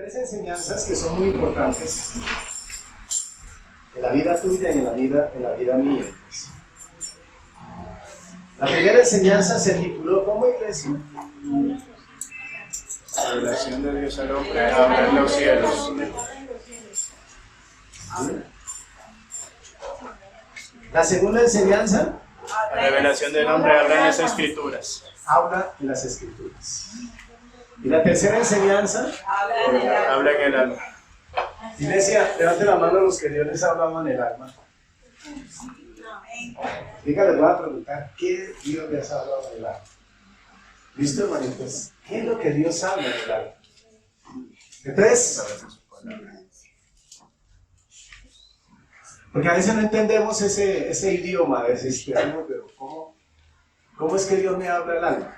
tres enseñanzas que son muy importantes en la vida tuya y en la vida mía. La primera enseñanza se tituló ¿cómo, iglesia? La revelación de Dios al hombre habla en los cielos. La segunda enseñanza La revelación del hombre habla en las escrituras. habla en las escrituras. Y la tercera enseñanza Habla en el alma. iglesia, levante la mano a los que Dios les hablaba en el alma. Dígale, les voy a preguntar, ¿qué Dios les ha hablado en el alma? ¿Listo, hermanitos? ¿Qué es lo que Dios habla en el alma? Entonces, porque a veces no entendemos ese idioma de ese cristiano, pero ¿cómo es que Dios me habla el alma?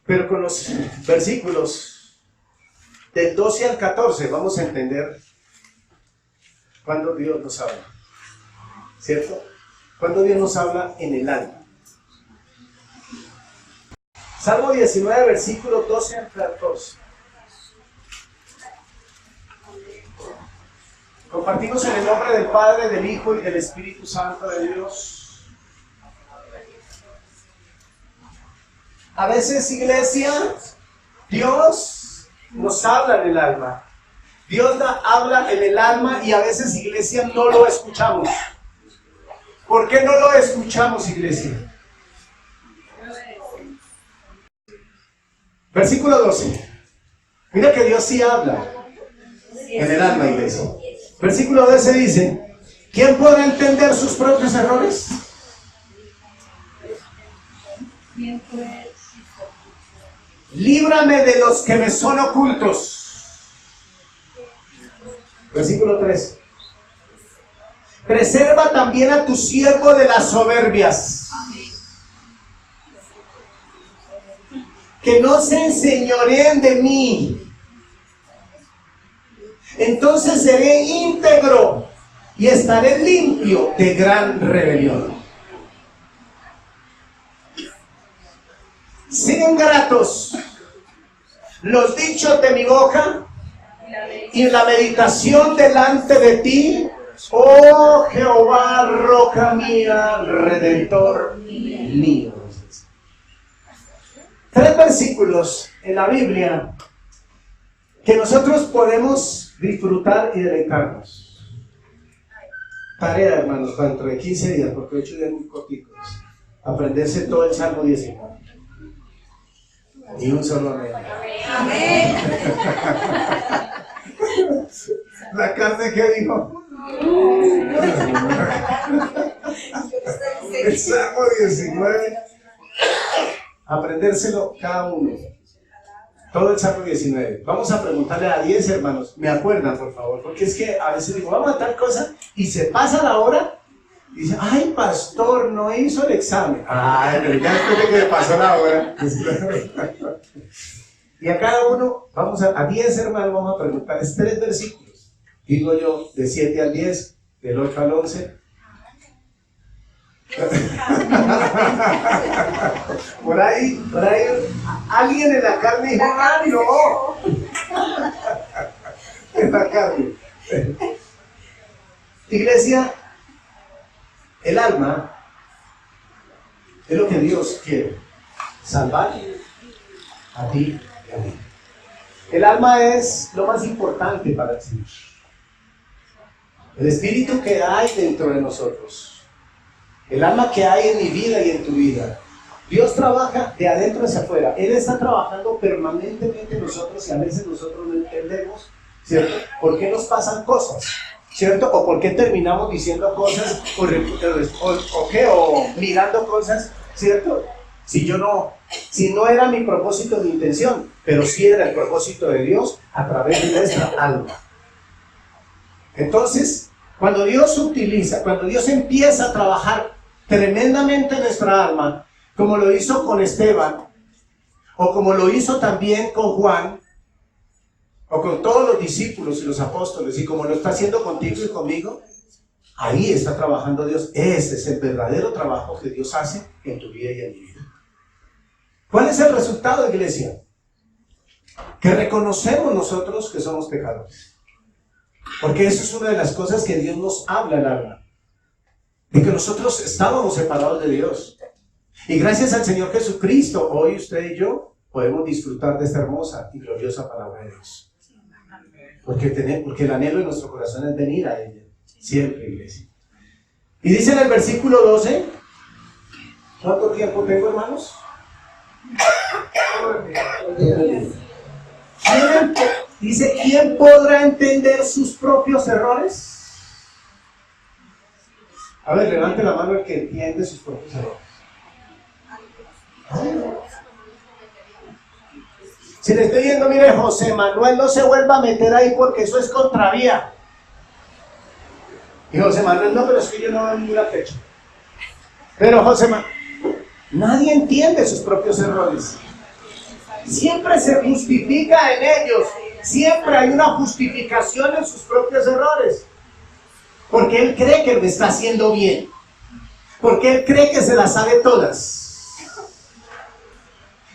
Pero con los versículos del 12 al 14 vamos a entender cuando Dios nos habla, ¿cierto? Cuando Dios nos habla en el alma. Salmo 19, versículo 12 al 14. Compartimos en el nombre del Padre, del Hijo y del Espíritu Santo de Dios. A veces, iglesia, Dios nos habla en el alma. Dios habla en el alma y a veces, iglesia, no lo escuchamos. ¿Por qué no lo escuchamos, iglesia? Versículo 12. Mira que Dios sí habla en el alma, iglesia. Versículo 12 dice: ¿quién podrá entender sus propios errores? Líbrame de los que me son ocultos. Versículo 3. Preserva también a tu siervo de las soberbias, que no se enseñoreen de mí. Entonces seré íntegro y estaré limpio de gran rebelión. Sean gratos los dichos de mi boca y la meditación delante de ti, oh Jehová, roca mía, redentor mío. Tres versículos en la Biblia que nosotros podemos disfrutar y deleitarnos. Tarea, hermanos, para dentro de 15 días, porque 8 días muy corticos. Aprenderse todo el Salmo 19. Ni un solo amén. Amén. La carne que dijo. El Salmo 19. Aprendérselo cada uno. Todo el Salmo 19. Vamos a preguntarle a 10 hermanos. ¿Me acuerdan, por favor? Porque es que a veces digo, vamos a tal cosa y se pasa la hora y dice, ay, pastor, no hizo el examen. Ay, pero ya después de que le pasó la hora. Y a cada uno, a 10 hermanos, vamos a preguntarles 3 versículos. Digo yo, de 7 al 10, del 8 al 11. Por ahí, alguien en la carne dijo, ¡ah, no! En la carne. Iglesia, el alma es lo que Dios quiere, salvar a ti y a mí. El alma es lo más importante para el Señor. El espíritu que hay dentro de nosotros. El alma que hay en mi vida y en tu vida. Dios trabaja de adentro hacia afuera. Él está trabajando permanentemente en nosotros y a veces nosotros no entendemos, ¿cierto? ¿Por qué nos pasan cosas? ¿Cierto? O por qué terminamos diciendo cosas o mirando cosas, ¿cierto? Si no era mi propósito ni intención, pero sí era el propósito de Dios a través de nuestra alma. Entonces, cuando Dios empieza a trabajar tremendamente en nuestra alma, como lo hizo con Esteban, o como lo hizo también con Juan, o con todos los discípulos y los apóstoles, y como lo está haciendo contigo y conmigo, ahí está trabajando Dios. Ese es el verdadero trabajo que Dios hace en tu vida y en mi vida. ¿Cuál es el resultado, iglesia? Que reconocemos nosotros que somos pecadores. Porque eso es una de las cosas que Dios nos habla al alma. De que nosotros estábamos separados de Dios. Y gracias al Señor Jesucristo, hoy usted y yo podemos disfrutar de esta hermosa y gloriosa palabra de Dios. Porque el anhelo de nuestro corazón es venir a ella. Siempre, iglesia. Y dice en el versículo 12, ¿cuánto tiempo tengo, hermanos? Dice, ¿quién podrá entender sus propios errores? A ver, levante la mano el que entiende sus propios errores. Si le estoy diciendo, mire, José Manuel, no se vuelva a meter ahí porque eso es contravía. Y José Manuel, no, pero es que yo no doy ninguna fecha. Pero José Manuel, nadie entiende sus propios errores. Siempre se justifica en ellos. Siempre hay una justificación en sus propios errores. Porque él cree que lo está haciendo bien. Porque él cree que se las sabe todas.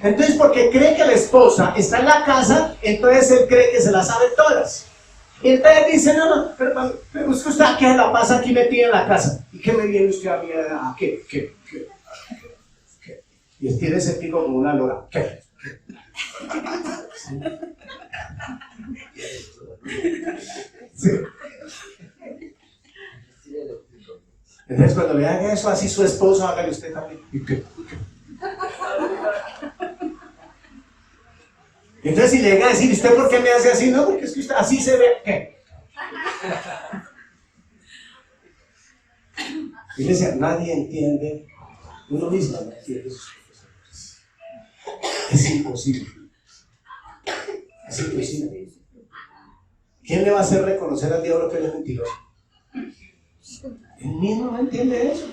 Entonces, porque cree que la esposa está en la casa, entonces él cree que se las sabe todas. Y entonces dice, no, pero usted aquí se la pasa aquí metida en la casa. ¿Y qué me viene usted a mí? ¿Qué? Y tiene ese pico como una lora. ¿Qué? Sí. Entonces cuando le haga eso así su esposo, hágale usted también. ¿Y qué? Entonces si le llega a decir, ¿usted por qué me hace así? No, porque es que usted así se ve. ¿Qué? Iglesia, nadie entiende, uno mismo no entiende sus cosas. Es imposible. Es imposible. ¿Quién le va a hacer reconocer al diablo que él es mentiroso? Él mismo no entiende eso.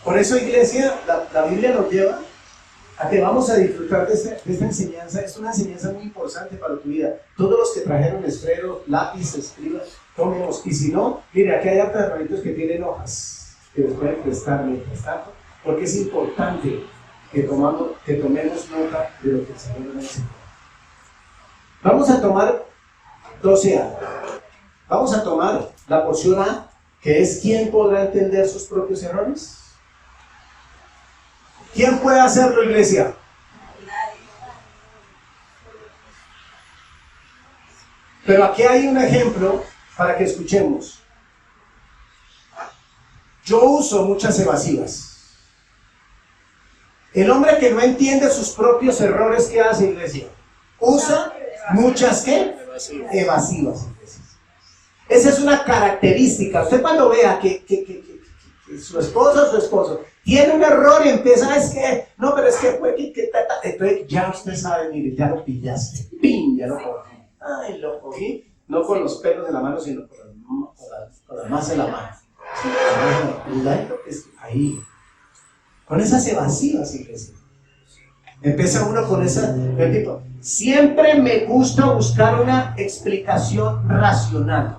Por eso, iglesia, la Biblia nos lleva a que vamos a disfrutar de esta enseñanza. Es una enseñanza muy importante para tu vida. Todos los que trajeron esfero, lápiz, escriba, tomemos. Y si no, mire, aquí hay hartas herramientas que tienen hojas que les pueden prestar mientras tanto, porque es importante que tomemos nota de lo que el Señor nos enseña. Vamos a tomar 12A. Vamos a tomar la porción A, que es ¿quién podrá entender sus propios errores? ¿Quién puede hacerlo, iglesia? Pero aquí hay un ejemplo para que escuchemos. Yo uso muchas evasivas. El hombre que no entiende sus propios errores, ¿qué hace, iglesia? Usa muchas, ¿qué? Evasivas. Esa es una característica. Usted cuando vea que su esposa o su esposo tiene un error y empieza, es que, no, pero es que fue entonces ya usted sabe, mire, ya lo pillaste, ¡pim! Ya lo cogí. Ay, lo cogí, no con los pelos de la mano, sino con la masa de la mano. Ahí. Con esas evasivas, iglesia. Empieza uno con esa, el tipo, siempre me gusta buscar una explicación racional.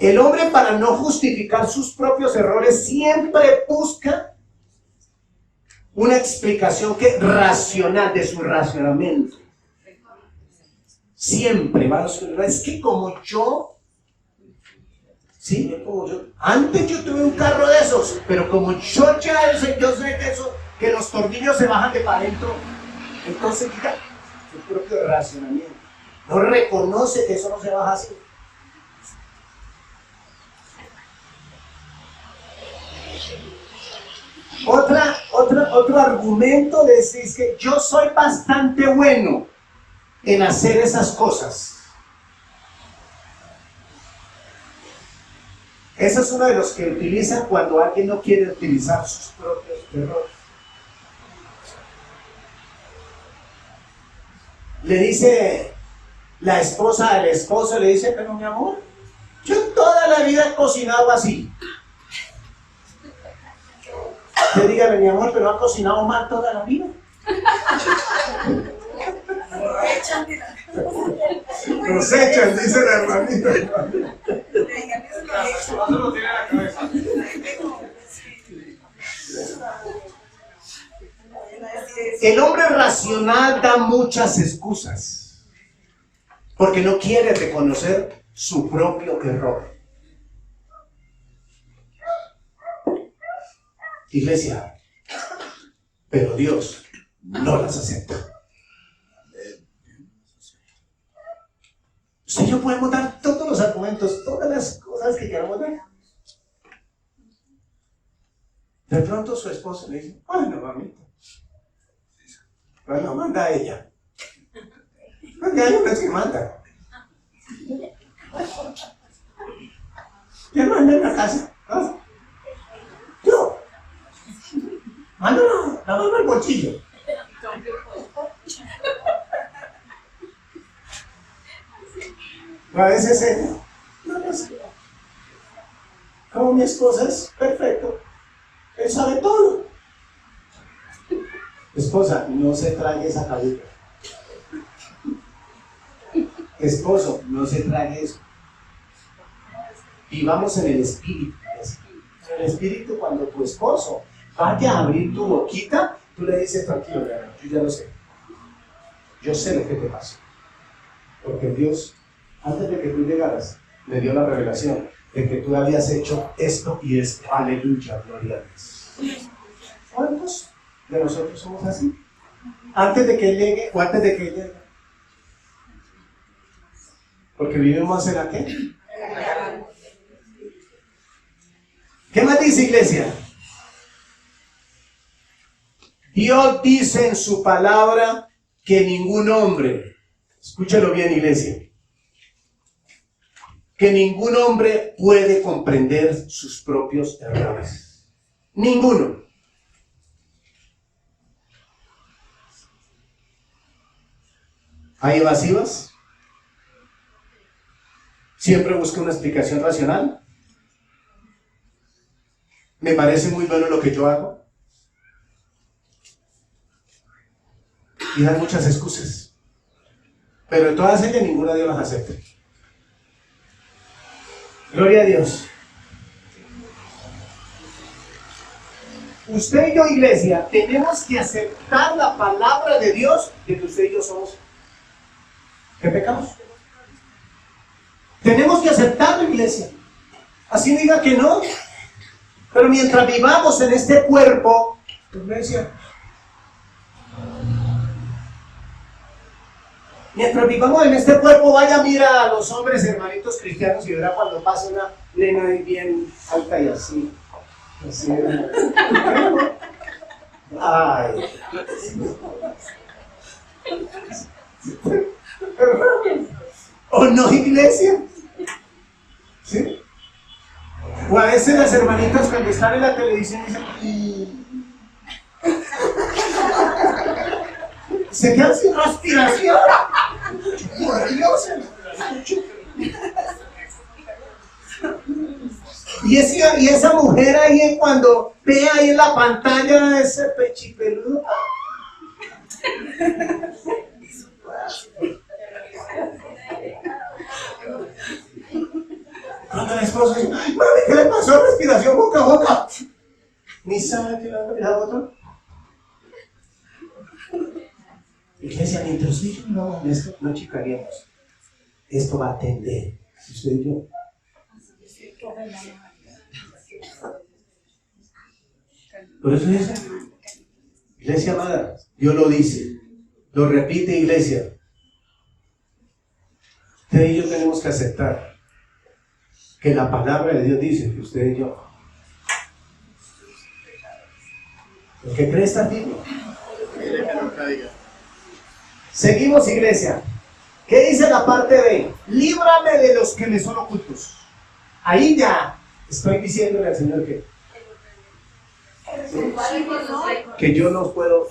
El hombre, para no justificar sus propios errores, siempre busca una explicación racional de su racionamiento. Siempre va a decir, es que como yo, sí, como yo, antes yo tuve un carro de esos, pero como yo sé que eso, que los tornillos se bajan de para adentro, entonces ya, su propio racionamiento. No reconoce que eso no se baja así. Otro argumento de este es que yo soy bastante bueno en hacer esas cosas. Ese es uno de los que utilizan cuando alguien no quiere utilizar sus propios errores. Le dice la esposa al esposo, le dice, pero mi amor, yo toda la vida he cocinado así. Usted dígale, mi amor, pero ha cocinado mal toda la vida. Nos echan, dice la hermanita. No lo tiene en la cabeza. el hombre racional da muchas excusas porque no quiere reconocer su propio error. Iglesia, pero Dios no las acepta. Usted y yo podemos dar todos los argumentos, todas las cosas que queramos dar. De pronto su esposo le dice, bueno, mamita, bueno, manda ella. Porque hay hombres que mandan. ¿Quién manda en la casa? ¿No? Yo. Manda la mano al bolsillo. A veces ella, no sé. Como mi esposa es perfecto, él sabe todo. Esposa, no se trague esa cabeza. Esposo, no se trague eso. Vivamos en el espíritu. En el espíritu, cuando tu esposo vaya a abrir tu boquita, tú le dices, tranquilo, yo ya lo sé. Yo sé lo que te pasa. Porque Dios, antes de que tú llegaras, me dio la revelación de que tú habías hecho esto y esto. Aleluya, gloria a Dios. ¿Cuántos de nosotros somos así? Antes de que Él llegue o antes de que Él llegue. Porque vivimos en la ¿qué? ¿Qué más dice, iglesia? Dios dice en su palabra que ningún hombre, escúchalo bien, iglesia, que ningún hombre puede comprender sus propios errores. Ninguno. ¿Hay evasivas? ¿Siempre busca una explicación racional? ¿Me parece muy bueno lo que yo hago? Y dan muchas excusas. Pero de todas ellas ninguna Dios las acepta. Gloria a Dios. Usted y yo, iglesia, tenemos que aceptar la palabra de Dios de que usted y yo somos. ¿Qué pecamos? Tenemos que aceptarlo, iglesia. Así diga que no. Pero mientras vivamos en este cuerpo, iglesia, mientras vivamos en este cuerpo, vaya, mira a los hombres hermanitos cristianos y verá cuando pasa una nena ahí bien alta y así. Así. Ay. ¿O no, iglesia? ¿Sí? O a veces las hermanitas cuando están en la televisión dicen, se quedan sin respiración. Por Dios. Y esa mujer ahí cuando ve ahí en la pantalla ese pechipeludo. Cuando el esposo dice, mami, ¿qué le pasó? Respiración boca a boca. Ni sabe que la otra. Iglesia, mientras usted y yo no en esto, no chicaríamos. Esto va a atender. Usted y yo. Por eso dice, iglesia amada, Dios lo dice, lo repite, iglesia. Usted y yo tenemos que aceptar que la palabra de Dios dice que usted y yo, el que cree está vivo. Seguimos, iglesia. ¿Qué dice la parte B? Líbrame de los que me son ocultos. Ahí ya estoy diciéndole al Señor que yo no puedo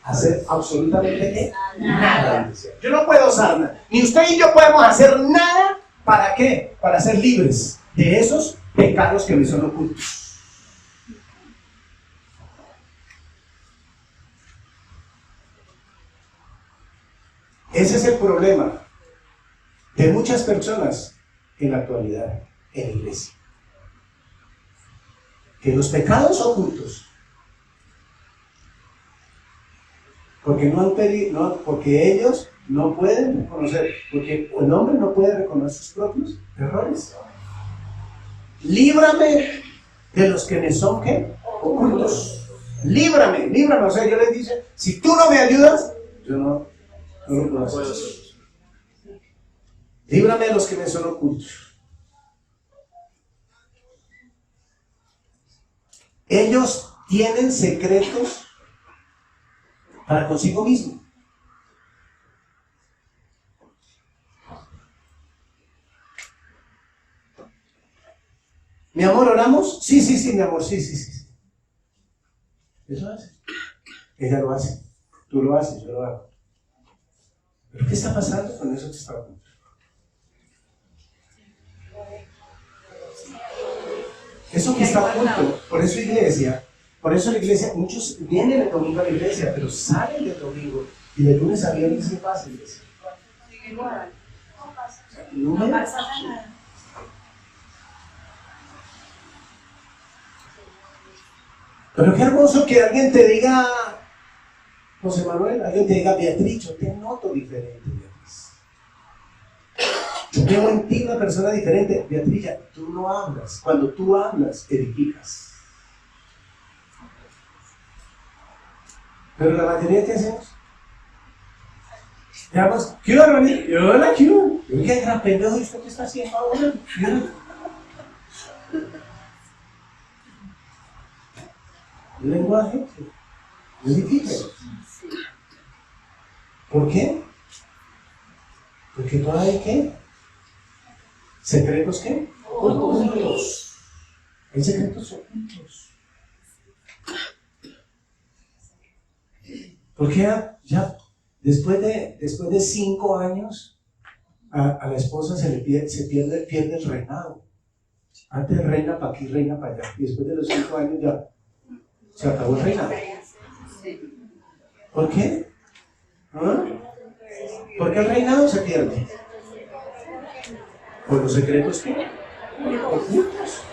hacer absolutamente nada. Yo no puedo usar nada. Ni usted y yo podemos hacer nada. ¿Para qué? Para ser libres de esos pecados que me son ocultos. Ese es el problema de muchas personas en la actualidad en la iglesia. Que los pecados ocultos Porque no han pedido, no, porque ellos no pueden reconocer, porque el hombre no puede reconocer sus propios errores. Líbrame de los que me son, ¿qué? Ocultos. Líbrame. O sea, yo les dice, si tú no me ayudas, yo no lo puedo hacer. Líbrame de los que me son ocultos. Ellos tienen secretos para consigo mismo. Mi amor, ¿oramos? Sí, mi amor, sí. Eso hace. Ella lo hace. Tú lo haces, yo lo hago. ¿Pero qué está pasando con eso que está ocurriendo? Eso que está oculto, por eso la iglesia, muchos vienen el domingo a la iglesia, pero salen del domingo y de lunes a viernes, ¿qué pasa, iglesia? No pasa nada. Pero qué hermoso que alguien te diga, José Manuel, alguien te diga, Beatriz, yo te noto diferente, Beatriz. Yo veo en ti una persona diferente. Beatriz, tú no hablas. Cuando tú hablas, edificas. Pero la mayoría, ¿qué hacemos? Digamos, ¿qué hora, hermanito? Yo la quiero. Yo qué gran pendejo, ¿y usted qué está haciendo ahora? El lenguaje edifica. ¿Por qué? Porque todavía hay ¿qué? ¿Secretos qué? Ocultos. Hay secretos ocultos. Porque ya después de 5 años a la esposa se pierde el reinado. Antes reina para aquí, reina para allá. Y después de los 5 años ya se acabó el reinado. ¿Por qué? ¿Ah? Porque el reinado se pierde. Por los secretos que ocultos.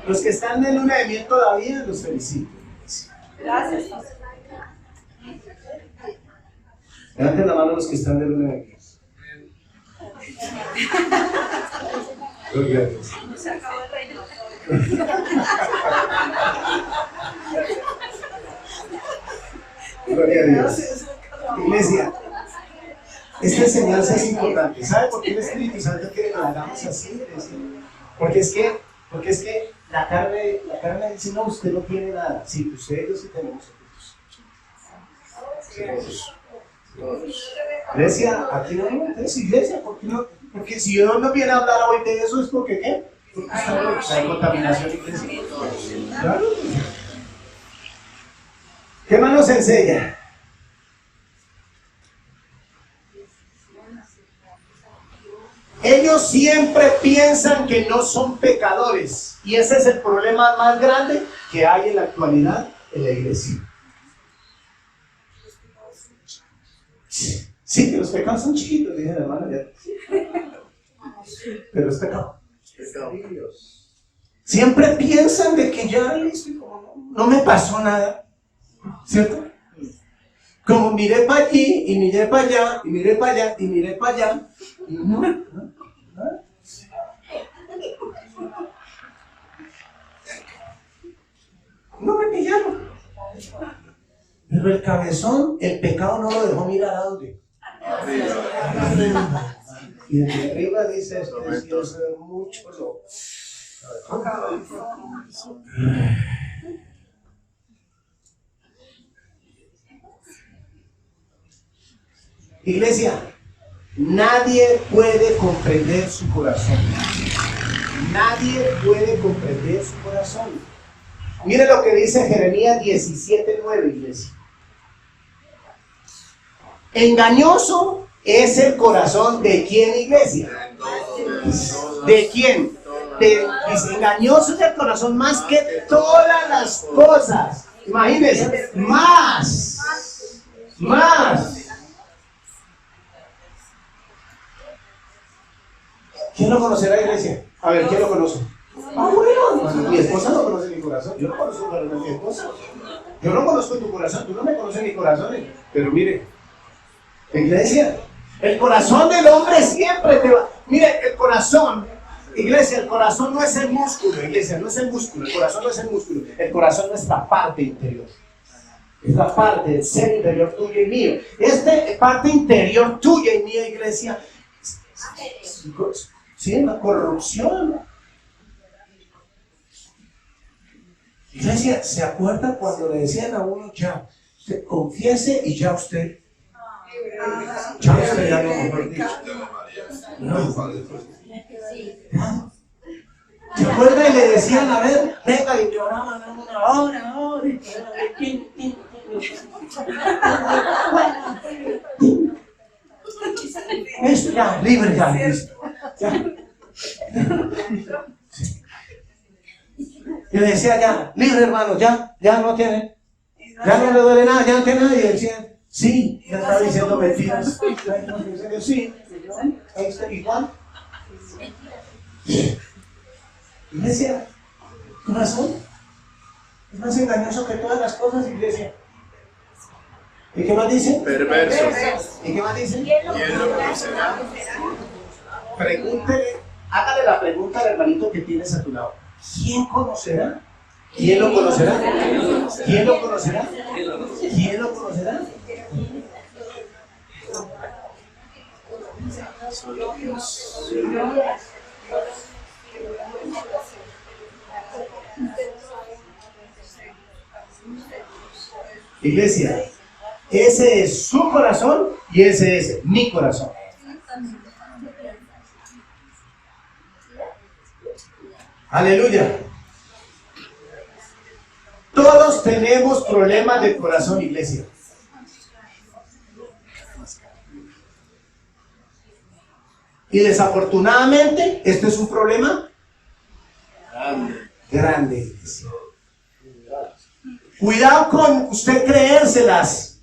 Los que están de luna de miel todavía, los felicito. Gracias. Levanten la mano los que están de luna de miel. Gloria a Dios. Se acabó el reino. Gloria a Dios. Iglesia, esta enseñanza es importante. ¿Sabe por qué el Espíritu Santo quiere que lo hagamos así? Porque es que la carne dice, no, usted no tiene nada. Sí, ustedes yo sí tenemos secretos. Todos. Iglesia, aquí no es iglesia, ¿por qué no? Porque si Dios no viene a hablar hoy de eso, es porque ¿qué? Porque hay contaminación, iglesia. Claro. ¿Qué más nos enseña? Ellos siempre piensan que no son pecadores, y ese es el problema más grande que hay en la actualidad en la iglesia. Sí, que los pecados son chiquitos, dije la hermana ya. Pero es pecado. Siempre piensan de que ya no me pasó nada, ¿cierto? Como miré para allí, y miré para allá, y miré para allá, y miré para allá, y no. No me pillaron. Pero el cabezón, el pecado no lo dejó mirar a dónde. Y desde arriba dice, esto es mucho lo. Iglesia, nadie puede comprender su corazón. Nadie puede comprender su corazón. Mire lo que dice Jeremías 17:9, iglesia. Engañoso es el corazón de quién, iglesia. ¿De quién? Dice, engañoso es el corazón más que todas las cosas. Imagínense, más. ¿Quién lo conocerá, iglesia? A ver, ¿quién lo conoce? Ah, bueno, hermano, mi esposa no conoce mi corazón. Yo no conozco el corazón de mi esposa. Yo no conozco tu corazón, tú no me conoces mi corazón. Pero mire, iglesia, el corazón del hombre siempre te va. Mire, el corazón, iglesia, el corazón no es el músculo, iglesia, no es el músculo. El corazón no es el músculo. El corazón no es la parte interior. Es la parte del ser interior tuyo y mío. Esta parte interior tuya y mía, iglesia, sí, la corrupción. Iglesia, ¿se acuerda cuando le decían a uno ya, usted confiese y ya usted ya no, mejor dicho? No. ¿Se acuerda y le decían, a ver, venga y te oraban ahora, esto ya, libre ya, listo. Ya. Y le decía ya, libre hermano, ya no tiene, ya no le duele nada, ya no tiene nada. Y decía, sí, ya estaba diciendo mentiras. Sí, ahí está igual. Iglesia, corazón es más engañoso que todas las cosas, iglesia. ¿Y qué más dice? Perverso. ¿Y qué más dice? ¿Quién lo conocerá? Pregúntele, hágale la pregunta al hermanito que tienes a tu lado. ¿Quién conocerá? ¿Quién lo conocerá? ¿Quién lo conocerá? ¿Quién lo conocerá? Solo Dios. Iglesia, ese es su corazón y ese es mi corazón. Aleluya. Todos tenemos problemas de corazón, iglesia. Y desafortunadamente, este es un problema grande, iglesia. Cuidado con usted creérselas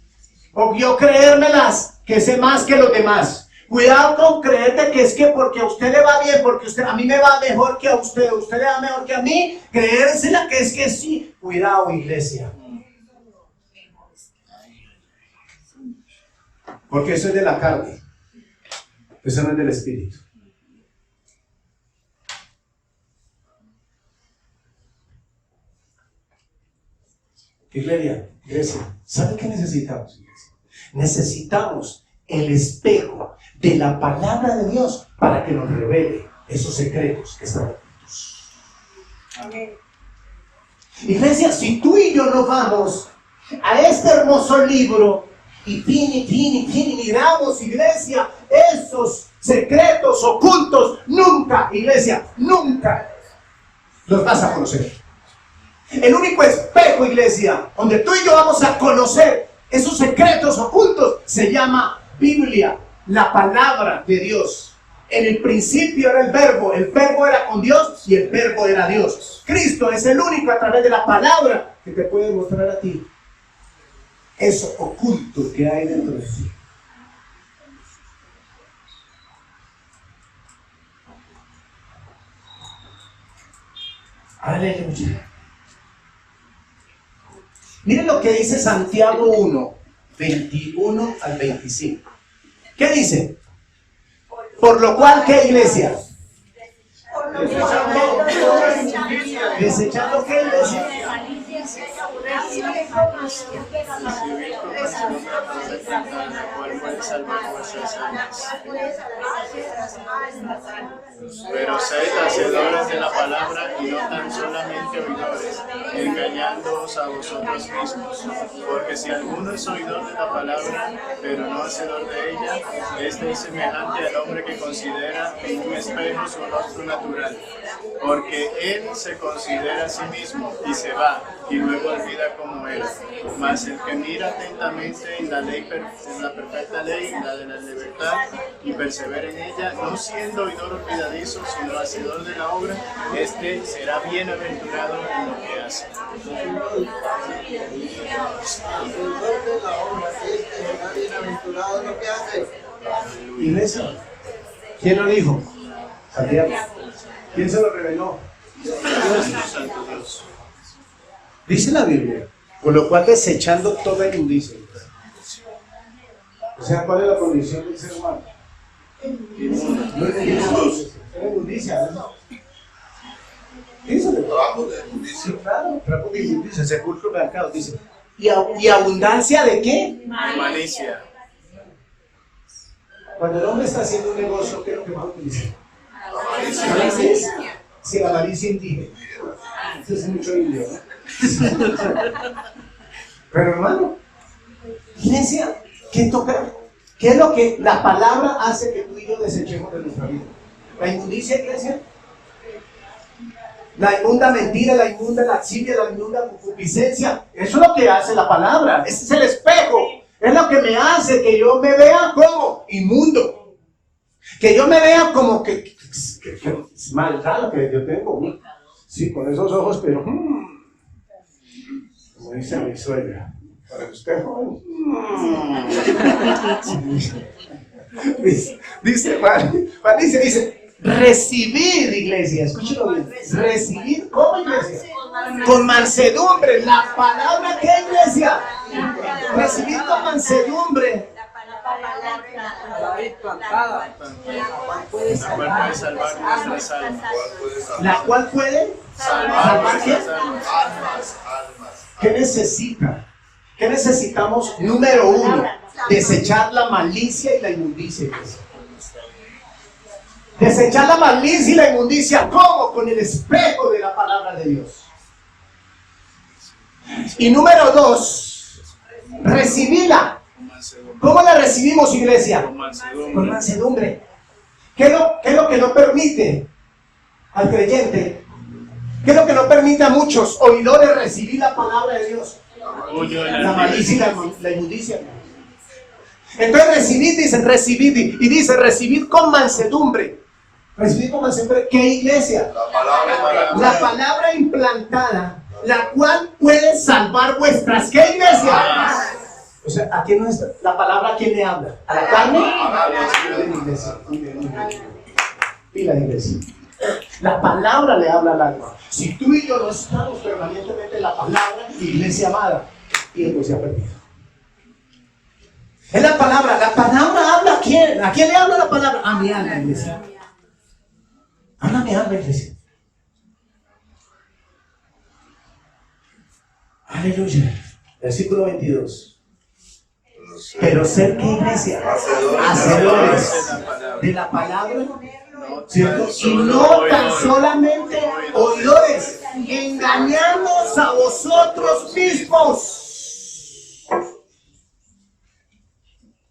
o yo creérmelas que sé más que los demás. Cuidado con creerte que es que porque a usted le va bien, porque a mí me va mejor que a usted le va mejor que a mí, creérsela que es que sí. Cuidado, iglesia. Porque eso es de la carne. Eso no es del espíritu. Iglesia, ¿sabe qué necesitamos, iglesia? Necesitamos el espejo de la palabra de Dios para que nos revele esos secretos que están ocultos. Amén. Iglesia, si tú y yo no vamos a este hermoso libro y miramos, iglesia, esos secretos ocultos, nunca, iglesia, nunca los vas a conocer. El único espejo, iglesia, donde tú y yo vamos a conocer esos secretos ocultos, se llama Biblia, la palabra de Dios. En el principio era el verbo era con Dios y el verbo era Dios. Cristo es el único a través de la palabra que te puede mostrar a ti eso oculto que hay dentro de ti. Aleluya. Miren lo que dice Santiago 1, 21 al 25. ¿Qué dice? Por lo cual, ¿qué, iglesia? ¿Desechando qué, iglesia? Pero sed hacedores de la palabra y no tan solamente oidores, engañándoos a vosotros mismos. Porque si alguno es oidor de la palabra, pero no hacedor de ella, este es semejante al hombre que considera en un espejo su rostro natural. Porque él se considera a sí mismo y se va, y luego olvida cómo era. Mas el que mira atentamente en la perfecta ley, la de la libertad, y persevera en ella, no siendo oidor olvidadizo, sino hacedor de la obra, este será bienaventurado en lo que hace. Iglesia, ¿quién lo dijo? Santiago. ¿Quién se lo reveló? nuestro santo Dios. Dice la Biblia, por lo cual desechando toda inmundicia. O sea, ¿cuál es la condición del ser humano? No es inmundicia, ¿no? Dice, Trabajo de justicia. sí, claro, trapo de inmundicia, sepulcro marcado, dice. ¿Y abundancia de qué? Malicia. Cuando el hombre está haciendo un negocio, ¿qué es lo que más utiliza? Malicia. Sí, la malicia indígena. Eso es mucho indio, ¿no? Pero hermano, iglesia, ¿qué toca? ¿Qué es lo que la palabra hace que tú y yo desechemos de nuestra vida? La inmundicia, iglesia. La inmunda mentira, la inmunda lascivia, la inmunda concupiscencia. Eso es lo que hace la palabra. Ese es el espejo. Es lo que me hace que yo me vea como inmundo. Que yo me vea como que es maldad lo que yo tengo. Sí, con esos ojos, pero como dice mi suegra, para usted joven. Dice, recibir, iglesia, escúchelo bien. Recibir, ¿cómo, iglesia? Con mansedumbre. La palabra, ¿qué, iglesia? Recibir con mansedumbre. La cual puede salvar nuestras almas. La cual puede Salvar qué? nuestras almas. Almas. ¿Qué necesita? ¿Qué necesitamos? Número uno, desechar la malicia y la inmundicia, iglesia. Desechar la malicia y la inmundicia, ¿cómo? Con el espejo de la palabra de Dios. Y número dos, recibirla. ¿Cómo la recibimos, iglesia? Con mansedumbre. Con mansedumbre. ¿Qué es lo que no permite al creyente? ¿Qué es lo que no permite a muchos oidores recibir la palabra de Dios? Orgullo de La malicia y la inmundicia. Entonces recibid, dice, recibid, y dice, recibid con mansedumbre. Recibid con mansedumbre, ¿qué, iglesia? La palabra La palabra implantada, la cual puede salvar vuestras, ¿qué, iglesia? O sea, ¿a quién no es la palabra? ¿A quién le habla? ¿A la carne? Muy bien, iglesia. Muy bien, muy bien. Pila, iglesia. La palabra le habla al alma. Si tú y yo no estamos permanentemente en la palabra, iglesia amada, tiempo se ha perdido. Es la palabra habla a quién. ¿A quién le habla la palabra? A mi alma, iglesia. Habla a mi alma, iglesia. Aleluya. Versículo 22. Pero ser que, iglesia, hacedores de la palabra, ¿cierto? Y no tan solamente oidores, engañándoos a vosotros mismos.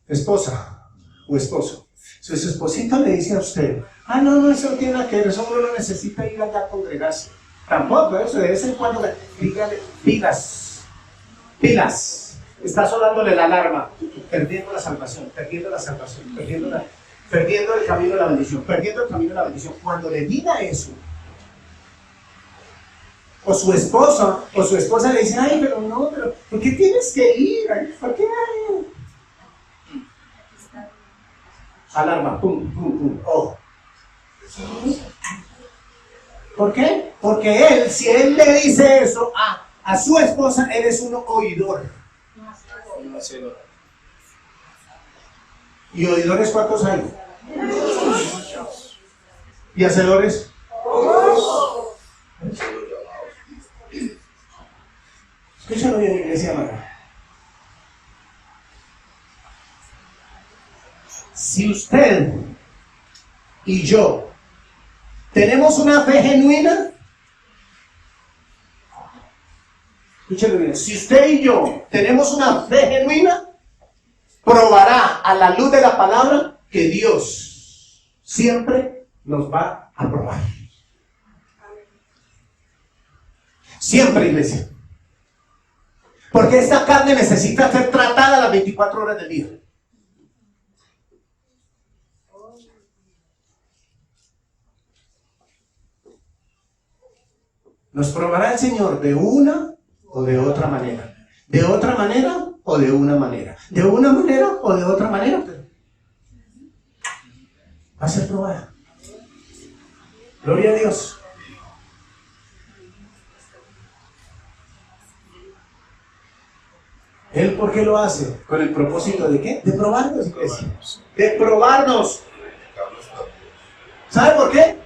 Esposa o esposo, si su esposito le dice a usted, no, eso no tiene nada que ver, eso uno no necesita ir allá a congregarse. Tampoco, eso de vez en cuando dígale, pilas. Está sonándole la alarma, perdiendo el camino de la bendición, Cuando le diga eso, o su esposa le dice, pero ¿por qué tienes que ir? ¿Por qué? Alarma, pum, oh. ¿Por qué? Porque si él le dice eso a su esposa, él es un oidor. ¿Y oidores cuántos hay? ¿Y hacedores? Escúchalo bien, iglesia amada. Si usted y yo tenemos una fe genuina, escúchalo bien, si usted y yo tenemos una fe genuina, probará a la luz de la palabra que Dios siempre nos va a probar. Siempre, iglesia. Porque esta carne necesita ser tratada las 24 horas del día. Nos probará el Señor de una o de otra manera. De otra manera o de una manera. De una manera o de otra manera. Va a ser probada. Gloria a Dios. ¿Él por qué lo hace? ¿Con el propósito de qué? De probarnos, iglesia. De probarnos. ¿Sabe por qué?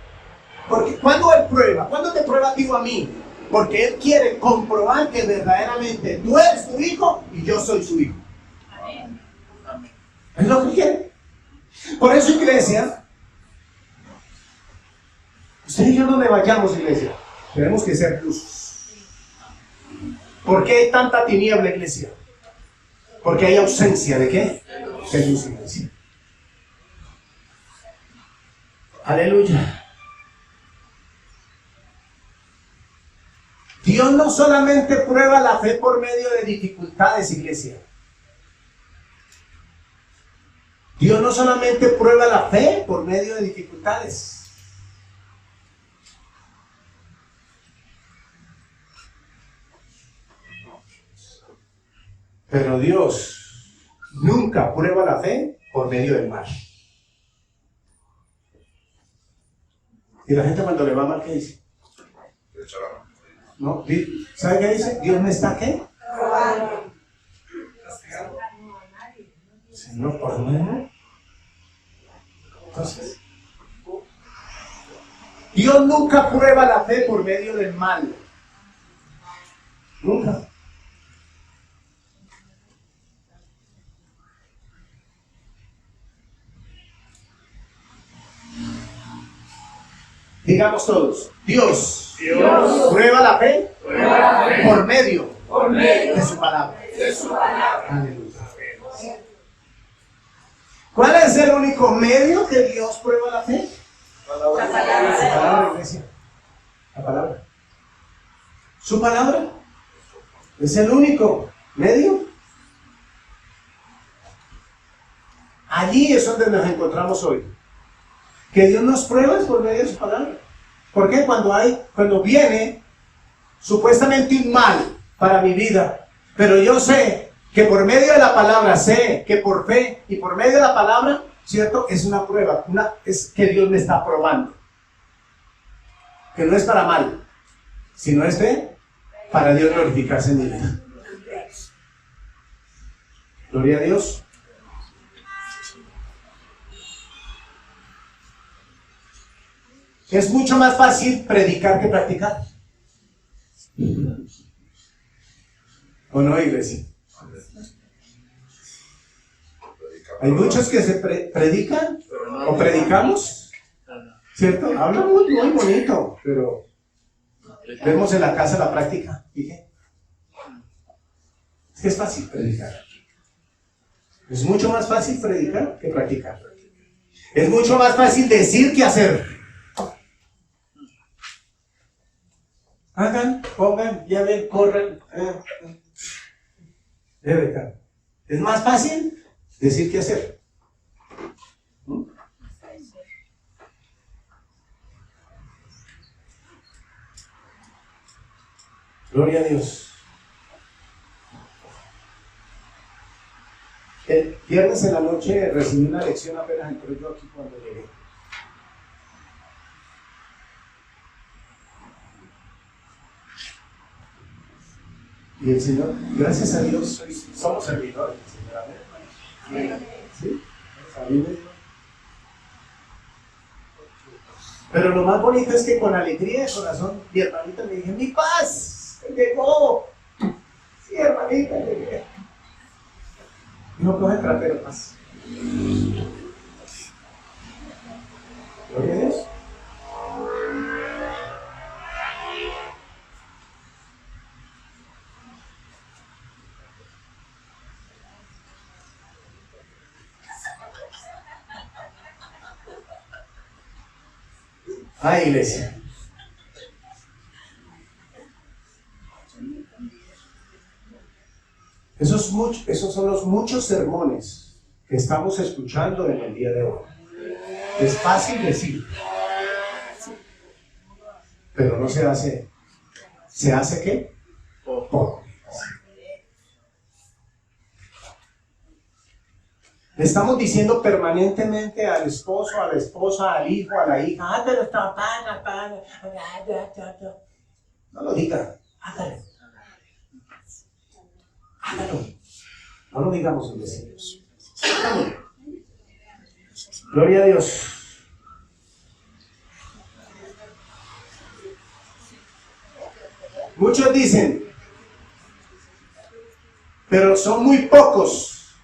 Porque cuando Él prueba, ¿cuándo te prueba a ti o a mí? Porque Él quiere comprobar que verdaderamente tú eres su hijo y yo soy su hijo. Amén. Es lo que quiere. Por eso, iglesia, usted y yo no le vayamos, iglesia. Tenemos que ser luz. ¿Por qué hay tanta tiniebla, iglesia? Porque hay ausencia de qué? De luz, iglesia. Aleluya. Dios no solamente prueba la fe por medio de dificultades, iglesia. Dios no solamente prueba la fe por medio de dificultades. Pero Dios nunca prueba la fe por medio del mal. Y la gente cuando le va mal, ¿qué dice? ¿No? ¿Sabe qué dice? Dios me está, ¿qué? Probando. Señor, por medio. Entonces, Dios nunca prueba la fe por medio del mal. Nunca. Digamos todos, Dios prueba la fe por medio de su palabra. Aleluya. ¿Cuál es el único medio que Dios prueba la fe? La palabra. Su palabra, iglesia. La palabra. Su palabra es el único medio. Allí es donde nos encontramos hoy. Que Dios nos prueba es por medio de su palabra. ¿Por qué? Cuando viene supuestamente un mal para mi vida, pero yo sé que por medio de la palabra, sé que por fe y por medio de la palabra, ¿cierto? Es una prueba, es que Dios me está probando. Que no es para mal, sino es para Dios glorificarse en mi vida. Gloria a Dios. Es mucho más fácil predicar que practicar. ¿O no, iglesia? Hay muchos que se predican o predicamos, ¿cierto? Hablan muy bonito, pero vemos en la casa la práctica. ¿Y qué? Es que es fácil predicar. Es mucho más fácil predicar que practicar. Es mucho más fácil decir que hacer. Hagan, pongan, llamen, corran. Es más fácil decir que hacer. Gloria a Dios. El viernes en la noche recibí una lección, apenas entré yo aquí cuando llegué. Y el Señor, gracias a Dios, somos servidores del Señor. ¿Sí? Pero lo más bonito es que con alegría de corazón, mi hermanita me dijo, mi paz, llegó. Sí, hermanita, llegué. No coge trapero más. Gloria a Dios. Ay, iglesia. Esos son los muchos sermones que estamos escuchando en el día de hoy. Es fácil decir, pero no se hace. ¿Se hace qué? Poco. Le estamos diciendo permanentemente al esposo, a la esposa, al hijo, a la hija, pero está pana. No lo diga, hágalo. Hágalo. No lo digamos en vecinos. Gloria a Dios. Muchos dicen, pero son muy pocos.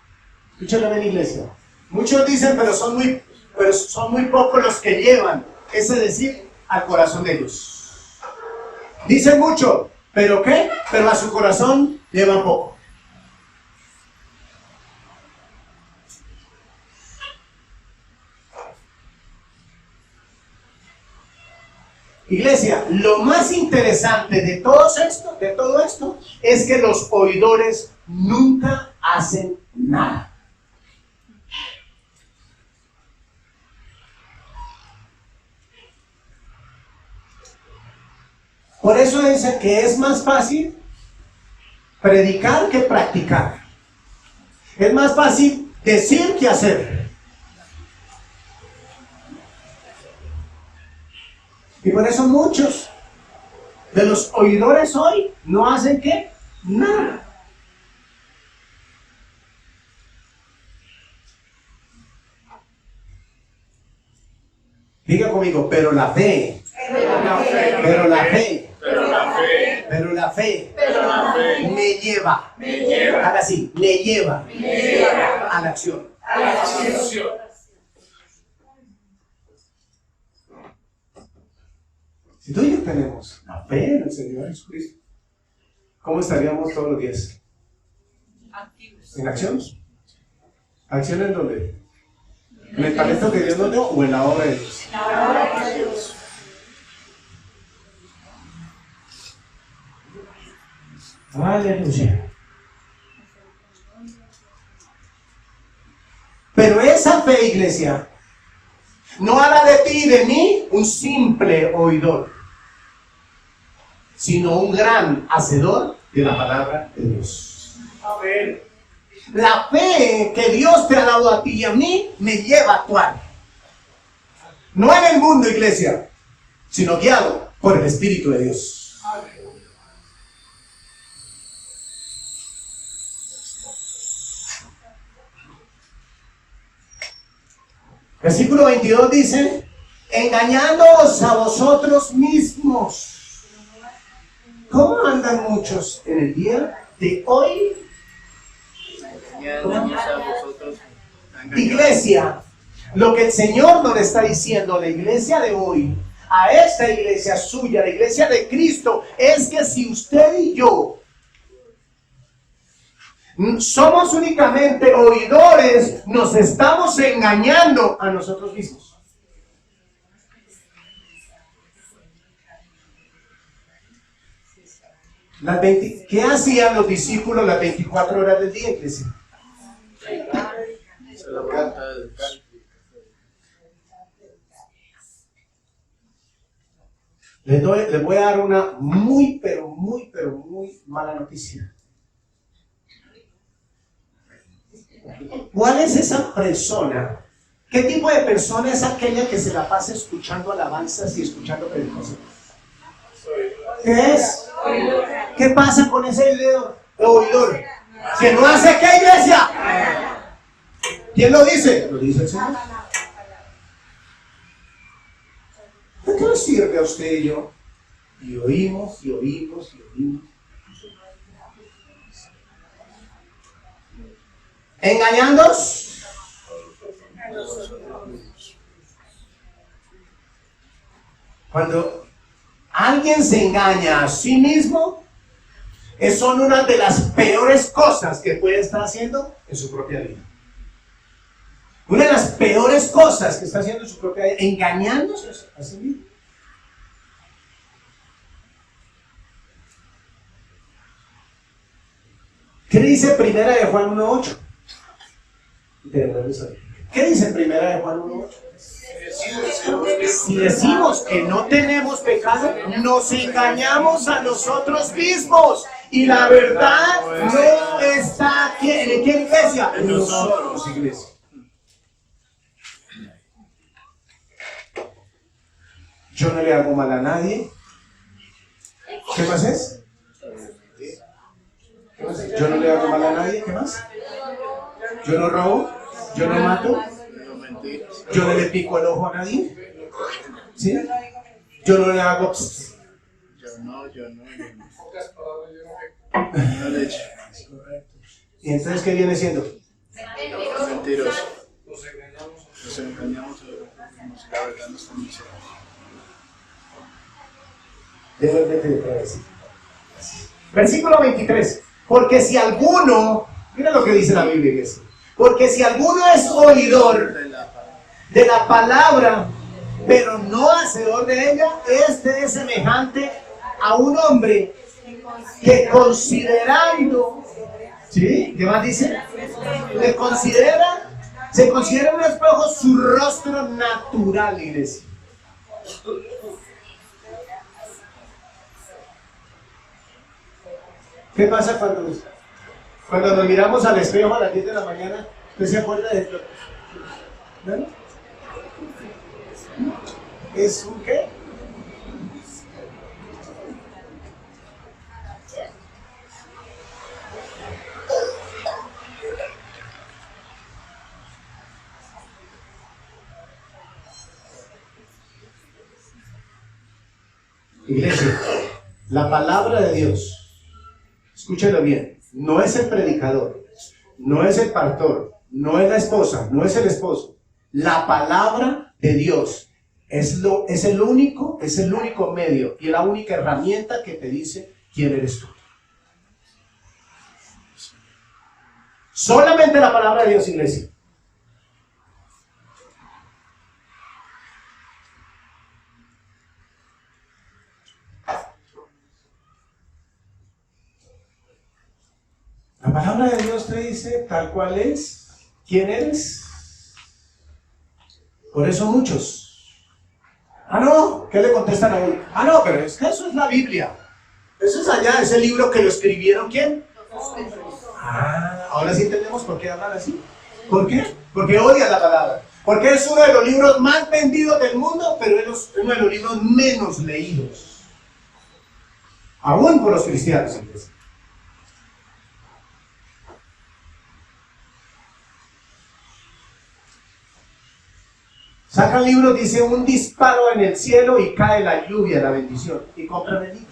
Escúchalo en la iglesia. Muchos dicen, pero son muy pocos los que llevan ese decir al corazón de Dios. Dicen mucho, pero ¿qué? Pero a su corazón llevan poco. Iglesia, lo más interesante de todo esto, es que los oidores nunca hacen nada. Por eso dicen que es más fácil predicar que practicar. Es más fácil decir que hacer. Y por eso muchos de los oidores hoy no hacen ¿qué? Nada. Diga conmigo, pero la fe. Pero la fe. Pero la fe me lleva. Haga así, me lleva a la acción. Si tú y yo tenemos la fe en el Señor Jesucristo, ¿cómo estaríamos todos los días? Activos. ¿En acción? ¿Acción en dónde? ¿En el talento que Dios nos dio o en la obra de Dios? La obra de Dios. Aleluya. Pero esa fe, iglesia, no hará de ti y de mí un simple oidor, sino un gran hacedor de la palabra de Dios. Amén. La fe que Dios te ha dado a ti y a mí me lleva a actuar. No en el mundo, iglesia, sino guiado por el Espíritu de Dios. Versículo 22 dice, engañándoos a vosotros mismos. ¿Cómo andan muchos en el día de hoy? Iglesia, lo que el Señor nos está diciendo a la iglesia de hoy, a esta iglesia suya, la iglesia de Cristo, es que si usted y yo somos únicamente oidores, nos estamos engañando a nosotros mismos. ¿Qué hacían los discípulos las 24 horas del día, iglesia? Les voy a dar una muy mala noticia. ¿Cuál es esa persona? ¿Qué tipo de persona es aquella que se la pasa escuchando alabanzas y escuchando predicciones? ¿Qué es? ¿Qué pasa con ese oidor? ¿Que no hace qué, iglesia? ¿Quién lo dice? Lo dice el Señor. ¿De qué nos sirve a usted y yo? Y oímos, y oímos, y oímos. ¿Engañándoos? Cuando alguien se engaña a sí mismo, son una de las peores cosas que puede estar haciendo en su propia vida. Una de las peores cosas que está haciendo en su propia vida, engañándose a sí mismo. ¿Qué dice Primera de Juan 1:8? ¿Qué dice Primera de Juan 1:8? Si decimos que no tenemos pecado, nos engañamos a nosotros mismos. Y la verdad no está aquí. ¿En qué iglesia? En nosotros, iglesia. Yo no le hago mal a nadie. ¿Qué más es? ¿Qué más es? Yo no le hago mal a nadie. ¿Qué más? Yo no robo, yo no mato, No mentiras. yo no le pico el ojo a nadie, ¿sí? Yo no le hago... Yo no. No le echo. ¿Y entonces qué viene siendo? Mentiroso. Nos engañamos a los mismos. La verdad no está muy cerca. Devuélvete otra vez. Versículo 23. Porque si alguno, mira lo que dice la Biblia, iglesia. Porque si alguno es oidor de la palabra, pero no hacedor de ella, este es semejante a un hombre que considerando, ¿sí? ¿Qué más dice? Se considera en un espejo su rostro natural, iglesia. ¿Qué pasa cuando nos miramos al espejo a las 10 de la mañana? ¿Usted se acuerda de esto? ¿No? ¿Es un qué? Iglesia, la palabra de Dios, escúchelo bien, no es el predicador, no es el pastor, no es la esposa, no es el esposo. La palabra de Dios es el único medio y la única herramienta que te dice quién eres tú. Solamente la palabra de Dios, iglesia. La palabra de Dios te dice tal cual es, quién eres. Por eso muchos. No, ¿qué le contestan a uno? No, pero es que eso es la Biblia. Eso es allá, ese libro que lo escribieron, ¿quién? Ahora sí entendemos por qué hablan así. ¿Por qué? Porque odian la palabra. Porque es uno de los libros más vendidos del mundo, pero es uno de los libros menos leídos. Aún por los cristianos, iglesia. Sacan libros, dice un disparo en el cielo y cae la lluvia, la bendición. Y compran el libro.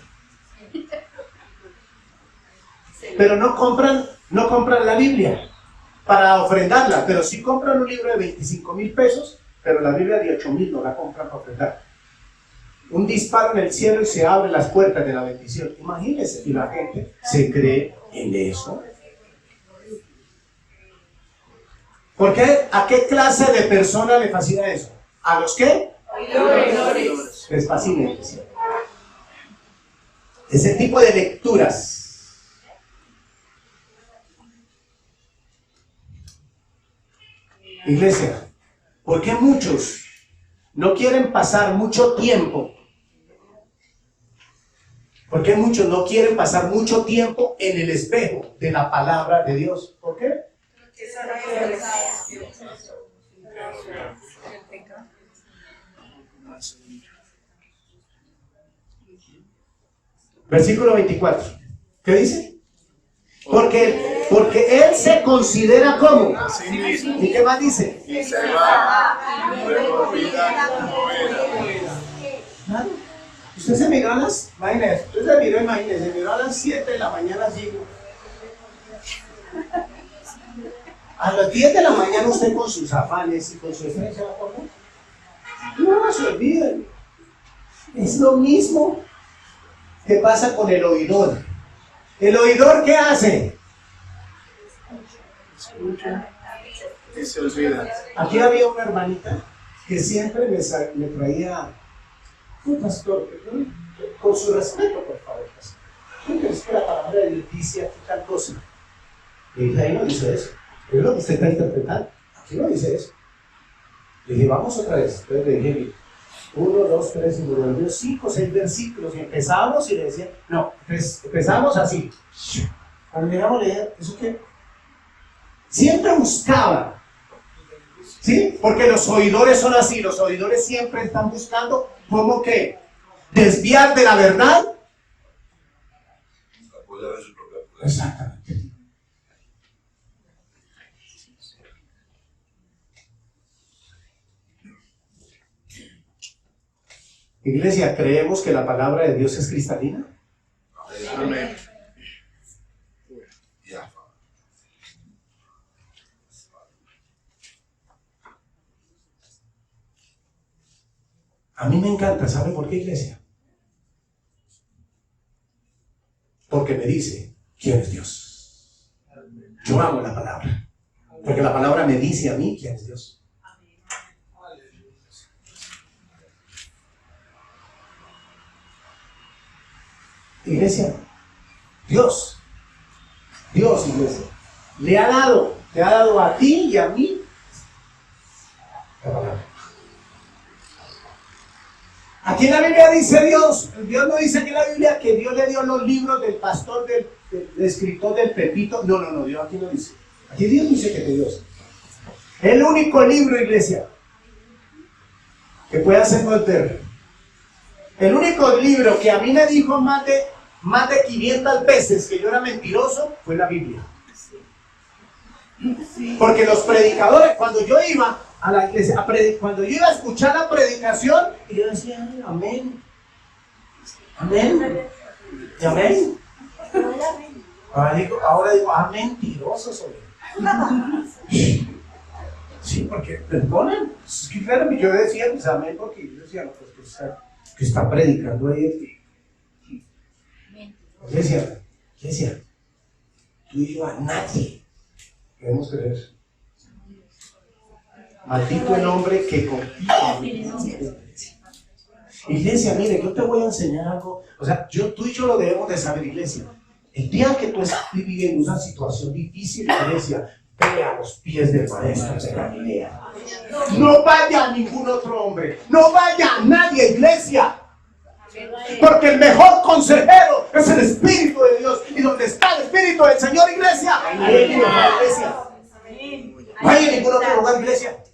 Pero no compran la Biblia para ofrendarla, pero sí compran un libro de 25,000 pesos, pero la Biblia de 8,000 no la compran para ofrendar. Un disparo en el cielo y se abren las puertas de la bendición. Imagínense, y la gente se cree en eso. ¿Por qué? ¿A qué clase de persona le fascina eso? ¿A los qué? Oidores. Les fascina. Ese tipo de lecturas. Iglesia, ¿por qué muchos no quieren pasar mucho tiempo? ¿Por qué muchos no quieren pasar mucho tiempo en el espejo de la palabra de Dios? ¿Por qué? Versículo 24. ¿Qué dice? Porque él se considera como. Así mismo. ¿Y qué más dice? Y se va. Luego vida como era. Claro. Usted se miró a las. Imagínese, usted se miró a las 7 de la mañana así. A las 10 de la mañana usted con sus afanes y con su estrés se va a poner. No se olviden. Es lo mismo que pasa con el oidor. ¿El oidor qué hace? Escucha y se olvida. Aquí había una hermanita que siempre me traía un pastor, con su respeto, por favor, pastor. ¿Qué crees que la palabra de Dios dice aquí tal cosa? Y dije, ahí no dice eso. Es lo que usted está interpretando. Aquí no dice eso. Le dije, vamos otra vez. Entonces le dije, 1, 2, 3, y me volvió 5, 6 versículos. Y empezamos y le decía, no, empezamos así. Cuando llegamos a leer, ¿eso qué? Siempre buscaba. ¿Sí? Porque los oidores son así. Los oidores siempre están buscando cómo que desviar de la verdad. Apoyar en su propia poder. Exactamente. Iglesia, ¿creemos que la palabra de Dios es cristalina? Amén. Ya. A mí me encanta, ¿sabe por qué, iglesia? Porque me dice quién es Dios. Yo amo la palabra. Porque la palabra me dice a mí quién es Dios. Iglesia, Dios, iglesia, te ha dado a ti y a mí la palabra. Aquí en la Biblia dice Dios no dice aquí en la Biblia que Dios le dio los libros del pastor, del escritor del Pepito. No, Dios aquí no dice. Aquí Dios dice que te dio. El único libro, iglesia, que puede hacer volver. El único libro que a mí me dijo más de 500 veces que yo era mentiroso fue la Biblia. Porque los predicadores, cuando yo iba a la iglesia, cuando yo iba a escuchar la predicación, y yo decía, amén, amén, y amén. Ahora digo, mentiroso soy. Sí, porque, perdonen, es que claro, yo decía, pues amén, porque yo decía, no, pues que está predicando ahí. Iglesia, tú y yo a nadie debemos creer. Maldito el hombre que confía. Iglesia, mire, yo te voy a enseñar algo. O sea, tú y yo lo debemos de saber, iglesia. El día que tú estás viviendo una situación difícil, iglesia, ve a los pies del maestro de Galilea. No vaya a ningún otro hombre. No vaya a nadie, iglesia. Porque el mejor consejero es el Espíritu de Dios. Y donde está el Espíritu del Señor, iglesia, ahí hay ningún lugar, iglesia. No hay en ningún otro lugar, iglesia.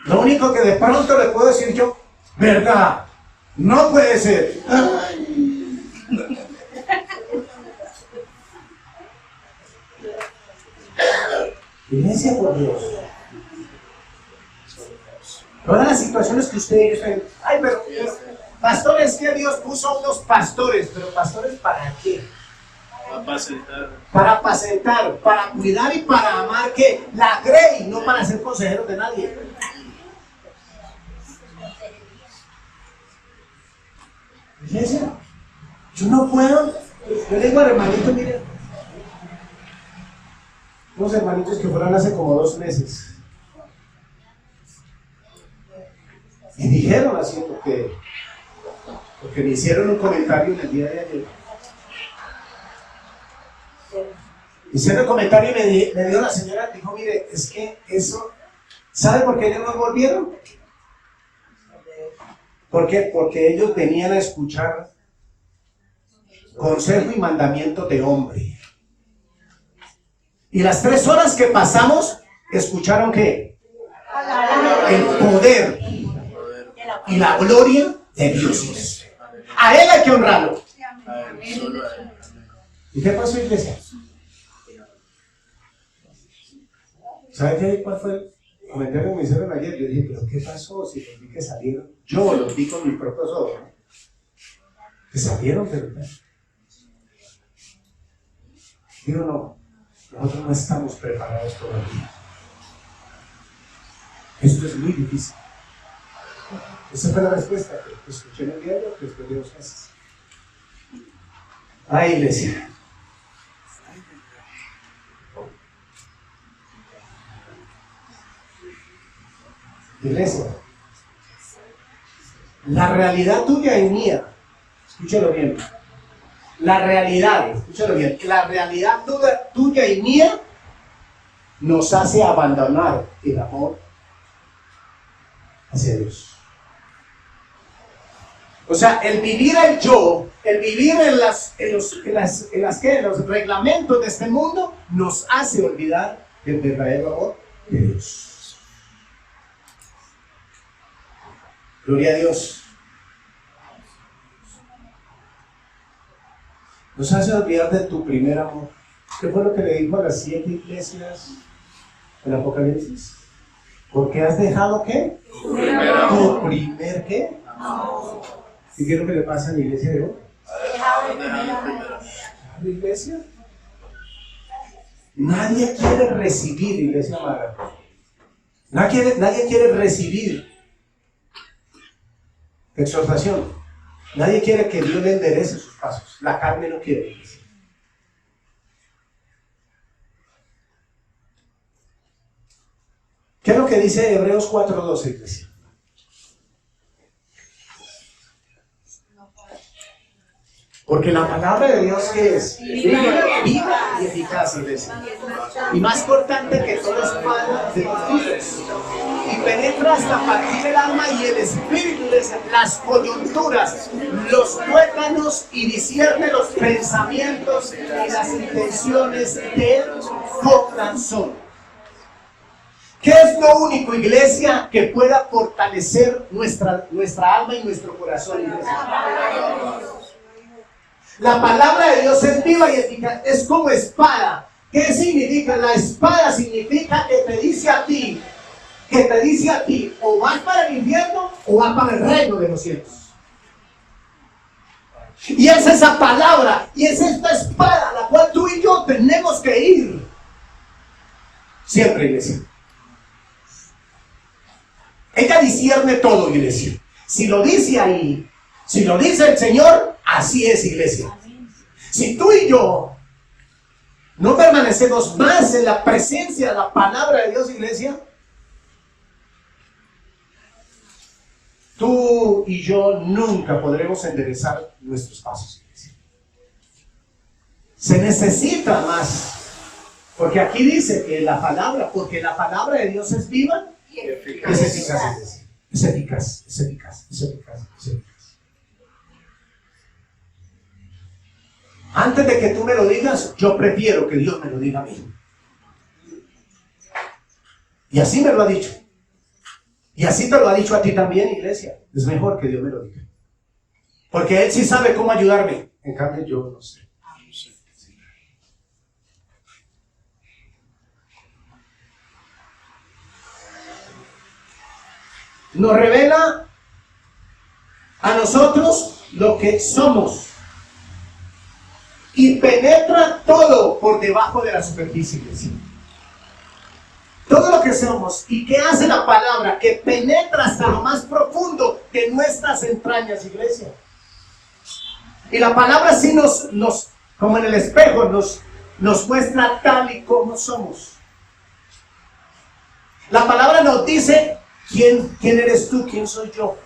Lo único que de pronto le puedo decir yo, verdad, no puede ser. Iglesia, por Dios. Todas las situaciones que ustedes ven, pero pastores, que Dios puso unos pastores, pero pastores ¿para qué? Para apacentar, para cuidar y para amar, que la grey, no para ser consejeros de nadie. Iglesia, yo no puedo. Yo le digo al hermanito, mire, unos hermanitos que fueron hace como 2 meses. Y dijeron así, porque me hicieron un comentario en el día de ayer. Hicieron un comentario y me dio la señora, dijo, mire, es que eso, ¿sabe por qué ellos no volvieron? ¿Por qué? Porque ellos venían a escuchar consejo y mandamiento de hombre. Y las 3 horas que pasamos, ¿escucharon qué? El poder y la gloria de Dios. A Él hay que honrarlo. ¿Y qué pasó, iglesia? ¿Sabe cuál fue el comentario que me hicieron ayer? Yo dije, ¿pero qué pasó? Si los vi que salieron. Yo los vi con mis propios ojos. Que salieron, pero digo, no, nosotros no estamos preparados todavía. Esto es muy difícil. Esa fue la respuesta que escuché en el diario después de 2 meses. Ay, iglesia. Iglesia. La realidad tuya y mía, escúchalo bien. La realidad, escúchalo bien. La realidad tuya y mía nos hace abandonar el amor hacia Dios. O sea, el vivir el yo, el vivir en los reglamentos de este mundo, nos hace olvidar el verdadero amor de Dios. Gloria a Dios. Nos hace olvidar de tu primer amor. ¿Qué fue lo que le dijo a las 7 iglesias en Apocalipsis? Porque has dejado ¿qué? Tu primer amor. Tu primer ¿qué? ¿Y qué es lo que le pasa a la iglesia de hoy? Dejaron el primer amor. ¿A la iglesia? Nadie quiere recibir, iglesia amada. Nadie quiere recibir exhortación. Nadie quiere que Dios le enderece sus pasos. La carne no quiere. ¿Qué es lo que dice Hebreos 4:12, iglesia? Porque la palabra de Dios, ¿qué es? Viva y eficaz, iglesia. Y más cortante que toda espada de los filos. Y penetra hasta partir el alma y el espíritu, iglesia, las coyunturas, los tuétanos, y discierne los pensamientos y las intenciones del corazón. ¿Qué es lo único, iglesia, que pueda fortalecer nuestra alma y nuestro corazón, iglesia? La palabra de Dios es viva y eficaz, es como espada. ¿Qué significa? La espada significa que te dice a ti, o vas para el infierno o vas para el reino de los cielos. Y es esa palabra, y es esta espada a la cual tú y yo tenemos que ir. Siempre, iglesia. Ella discierne todo, iglesia. Si lo dice ahí, si lo dice el Señor, así es, iglesia. Si tú y yo no permanecemos más en la presencia de la palabra de Dios, iglesia, tú y yo nunca podremos enderezar nuestros pasos, iglesia. Se necesita más. Porque aquí dice que porque la palabra de Dios es viva, es eficaz, iglesia. Es eficaz, es eficaz, es eficaz, es eficaz. Antes de que tú me lo digas, yo prefiero que Dios me lo diga a mí. Y así me lo ha dicho. Y así te lo ha dicho a ti también, iglesia. Es mejor que Dios me lo diga. Porque Él sí sabe cómo ayudarme. En cambio, yo no sé. Nos revela a nosotros lo que somos. Y penetra todo por debajo de la superficie, iglesia. Todo lo que somos. ¿Y qué hace la palabra? Que penetra hasta lo más profundo de nuestras entrañas, iglesia. Y la palabra sí nos como en el espejo, nos muestra tal y como somos. La palabra nos dice quién eres tú, quién soy yo.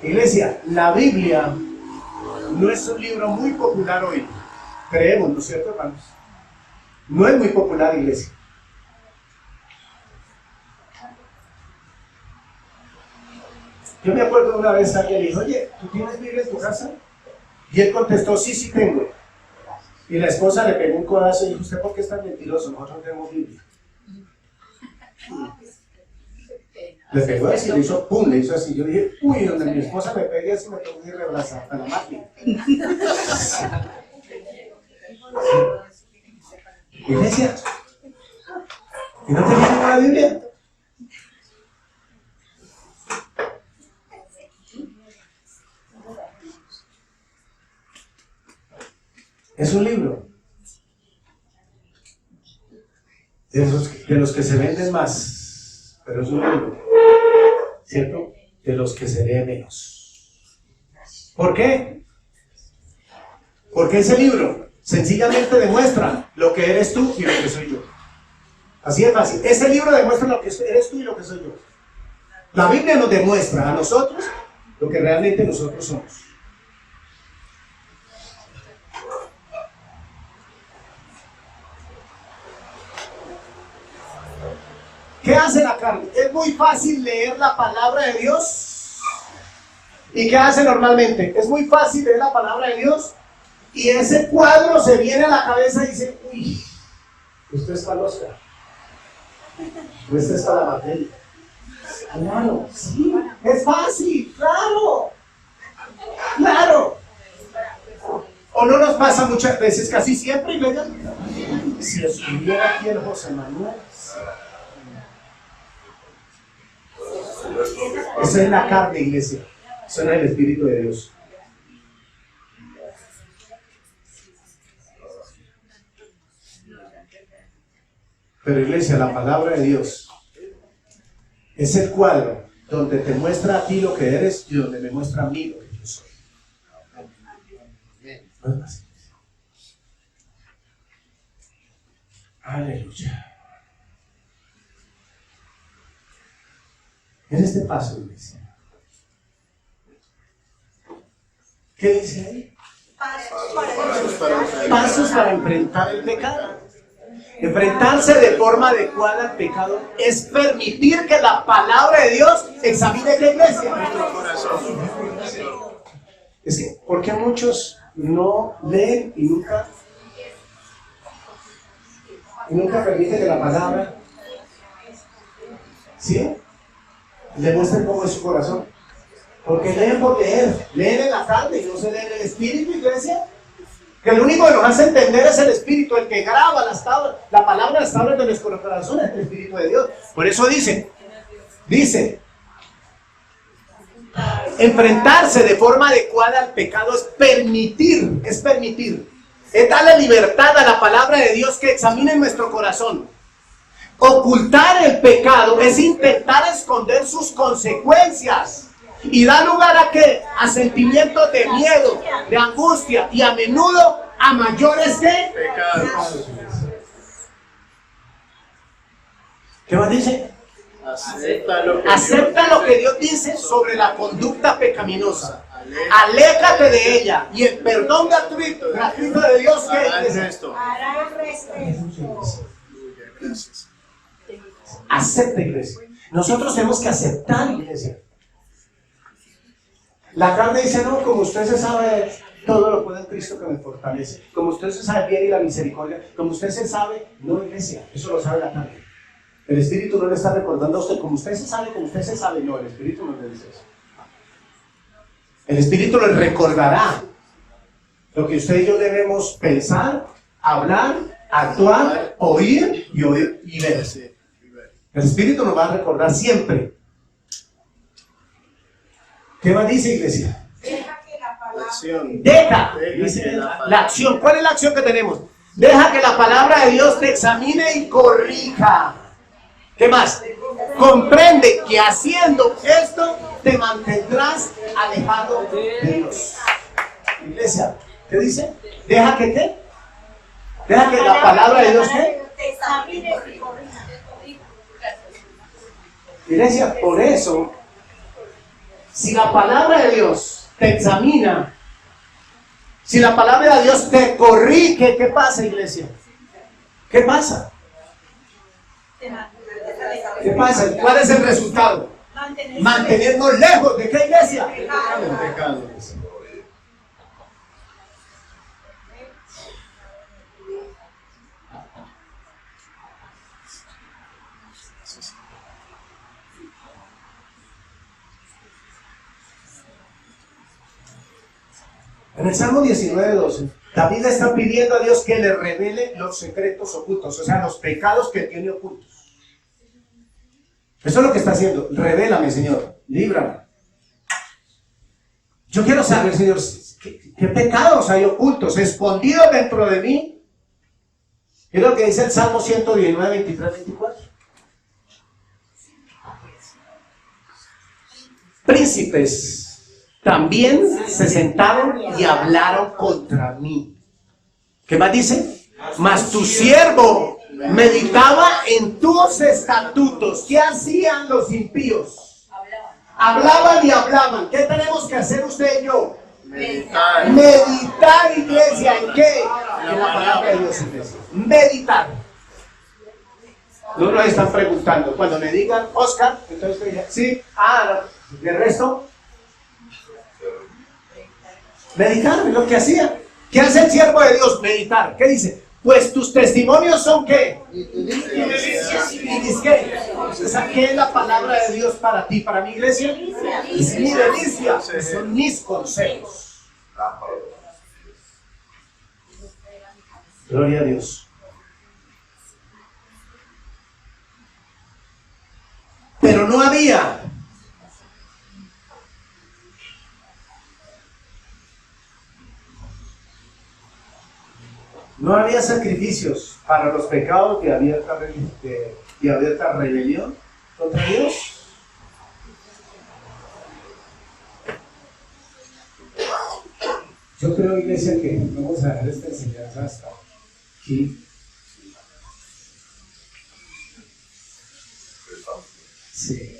Iglesia, la Biblia no es un libro muy popular hoy. Creemos, ¿no es cierto, hermanos? No es muy popular, iglesia. Yo me acuerdo una vez alguien le dijo, oye, ¿tú tienes Biblia en tu casa? Y él contestó, sí tengo. Y la esposa le pegó un codazo y dijo, ¿usted por qué es tan mentiroso? Nosotros no tenemos Biblia. Le pegó así, le hizo pum, le hizo así. Yo dije, uy, donde mi esposa me pegue así me tengo que ir a abrazar a la máquina. Iglesia, ¿y no te viene con la Biblia? Es un libro de los que se venden más, pero es un libro, ¿cierto? De los que se lee menos. ¿Por qué? Porque ese libro sencillamente demuestra lo que eres tú y lo que soy yo. Así de fácil. Ese libro demuestra lo que eres tú y lo que soy yo. La Biblia nos demuestra a nosotros lo que realmente nosotros somos. ¿Qué hace la carne? Es muy fácil leer la palabra de Dios. ¿Y qué hace normalmente? Es muy fácil leer la palabra de Dios y ese cuadro se viene a la cabeza y dice, uy, usted es para el Oscar. Usted es para la materia. Claro, sí, es fácil, claro. ¿O no nos pasa muchas veces, casi siempre, iglesia? Si estuviera aquí el José Manuel. Eso es la carne, iglesia. Eso no es el Espíritu de Dios. Pero iglesia, la palabra de Dios es el cuadro donde te muestra a ti lo que eres y donde me muestra a mí lo que yo soy. No es más. Aleluya. En este paso, iglesia, ¿qué dice ahí? Pasos para enfrentar el pecado. Enfrentarse de forma adecuada al pecado es permitir que la palabra de Dios examine la iglesia. Nuestro corazón. Es que, ¿por qué muchos no leen y nunca permiten que la palabra, ¿sí?, le muestren cómo es su corazón? Porque leen por leer, leen en la carne y no se leen en el espíritu, iglesia. Que lo único que nos hace entender es el Espíritu, el que graba la palabra, las tablas de nuestro corazón, es el Espíritu de Dios. Por eso dice, enfrentarse de forma adecuada al pecado es permitir, es darle libertad a la palabra de Dios que examine nuestro corazón. Ocultar el pecado es intentar esconder sus consecuencias. Y da lugar a ¿qué? A sentimientos de miedo, de angustia y a menudo a mayores ¿qué? Pecados. ¿Qué más dice? Acepta lo que Dios dice sobre la conducta pecaminosa. Aléjate de ella y el perdón gratuito de Dios Hará ¿qué? esto. Gracias. Acepta, iglesia. Nosotros tenemos que aceptar, iglesia. La carne dice, no, como usted se sabe, todo lo puede en Cristo que me fortalece. Como usted se sabe bien y la misericordia, como usted se sabe, no, iglesia, eso lo sabe la carne. El Espíritu no le está recordando a usted, como usted se sabe, no, el Espíritu no le dice eso. El Espíritu le recordará lo que usted y yo debemos pensar, hablar, actuar, oír y ver. El Espíritu nos va a recordar siempre. ¿Qué más dice, iglesia? Deja que la palabra. Acción. Dice la acción. ¿Cuál es la acción que tenemos? Deja que la palabra de Dios te examine y corrija. ¿Qué más? Comprende que haciendo esto te mantendrás alejado de Dios. Iglesia, ¿qué dice? Deja que ¿qué? Deja que la palabra de Dios ¿qué? Te examine y corrija. Iglesia, por eso, si la palabra de Dios te examina, si la palabra de Dios te corrige, ¿qué pasa, iglesia? ¿Qué pasa? ¿Qué pasa? ¿Cuál es el resultado? Mantenernos lejos de qué, iglesia? El pecado. En el Salmo 19:12, David está pidiendo a Dios que le revele los secretos ocultos, o sea, los pecados que tiene ocultos. Eso es lo que está haciendo. Revélame, Señor, líbrame. Yo quiero saber, Señor, ¿qué pecados hay ocultos, escondidos dentro de mí? Es lo que dice el Salmo 119, 23, 24. Príncipes también se sentaron y hablaron contra mí. ¿Qué más dice? Mas tu siervo meditaba en tus estatutos. ¿Qué hacían los impíos? Hablaban y hablaban. ¿Qué tenemos que hacer usted y yo? Meditar. Meditar, iglesia. ¿En qué? En la palabra de Dios, iglesia. Meditar. No nos están preguntando. Cuando me digan, Oscar, entonces usted dice, sí, ¿de resto? Meditar es lo que hacía. ¿Qué hace el siervo de Dios? Meditar. ¿Qué dice? Pues tus testimonios son ¿qué? ¿Y qué? ¿Qué es la palabra de Dios para ti, para mi iglesia? Es mi delicia. Son mis consejos. Gloria a Dios. Pero no había sacrificios para los pecados de abierta rebelión contra Dios. Yo creo, iglesia, que vamos a dejar esta enseñanza hasta aquí. Sí.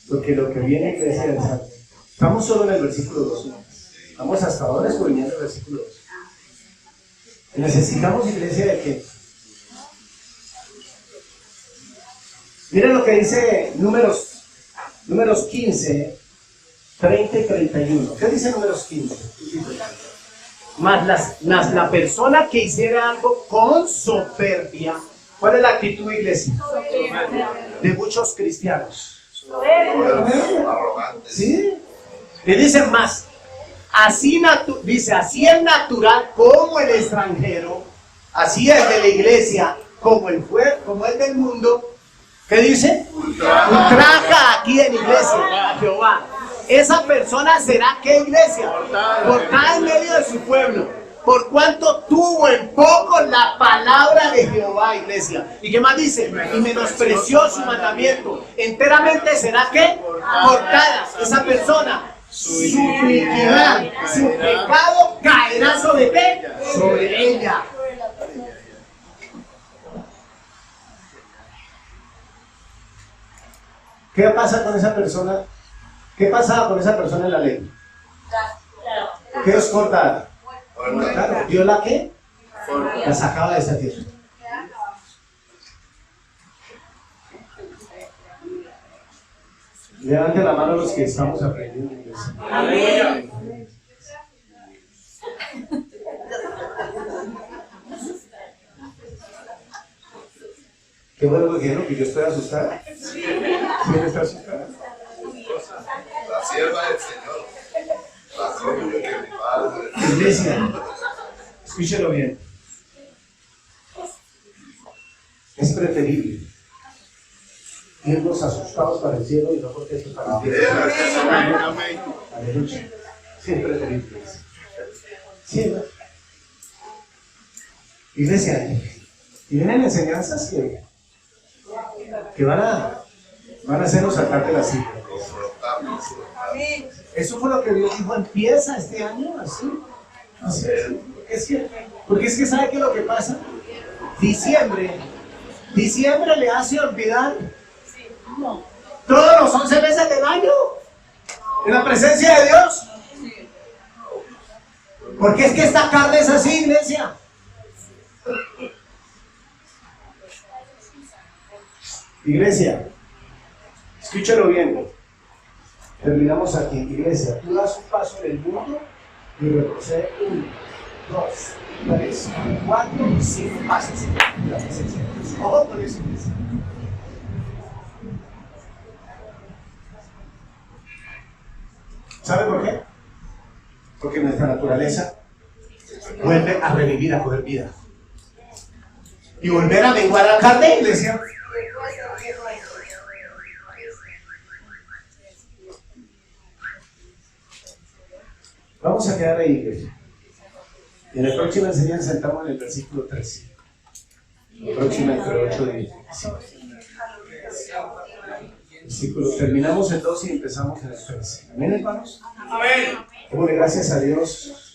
Porque lo que viene, iglesia, es algo. Estamos solo en el versículo 2. Vamos hasta ahora escudriñando el versículo 2. Necesitamos, iglesia, de que. Miren lo que dice Números 15, 30 y 31. ¿Qué dice Números 15? Mas la persona que hiciera algo con soberbia. ¿Cuál es la actitud, iglesia? De muchos cristianos. Arrogantes. ¿Sí? Le dicen más. Así es natural como el extranjero, así es de la iglesia, como el del mundo. ¿Qué dice? Ultraja aquí en iglesia a Jehová. Esa persona será, ¿qué iglesia? Cortada en medio de su pueblo. Por cuanto tuvo en poco la palabra de Jehová, iglesia. ¿Y qué más dice? Y menospreció su mandamiento. Enteramente será, ¿qué? Cortada. Esa persona. Su iniquidad, su pecado caerá sobre qué? Sobre ella. ¿Qué pasa con esa persona? ¿Qué pasaba con esa persona en la ley? ¿Qué es cortada? Claro, ¿Dios la qué? La sacaba de esa tierra. Levanten la mano los que estamos aprendiendo inglés. Amén. Qué bueno que dijeron que yo estoy asustada. ¿Quién está asustada? La sierva del Señor. La gloria que mi Padre. Iglesia, escúchelo bien. Es preferible irnos asustados para el cielo y no contentos para el cielo. Aleluya. Siempre preferible. Siempre. Iglesia, y vienen enseñanzas que van a hacernos sacar de la cita. Eso fue lo que Dios dijo, empieza este año así. Porque es que ¿sabe qué es lo que pasa? Diciembre le hace olvidar todos los 11 meses del año en la presencia de Dios. Porque es que esta carne es así, iglesia. Iglesia, escúchalo bien. Terminamos aquí, iglesia. Tú das un paso en el mundo y retrocede 1, 2, 3, 4, 5 pasos en la presencia de Dios. Ojo con eso, iglesia. ¿Sabe por qué? Porque nuestra naturaleza vuelve a revivir, a coger vida. Y volver a menguar la carne, iglesia. Vamos a quedar ahí, iglesia. Y en la próxima enseñanza estamos en el versículo 13. La próxima entre 8 y 10. Terminamos el 12 y empezamos en el 13. ¿Amén, hermanos? Amén. Démosle gracias a Dios.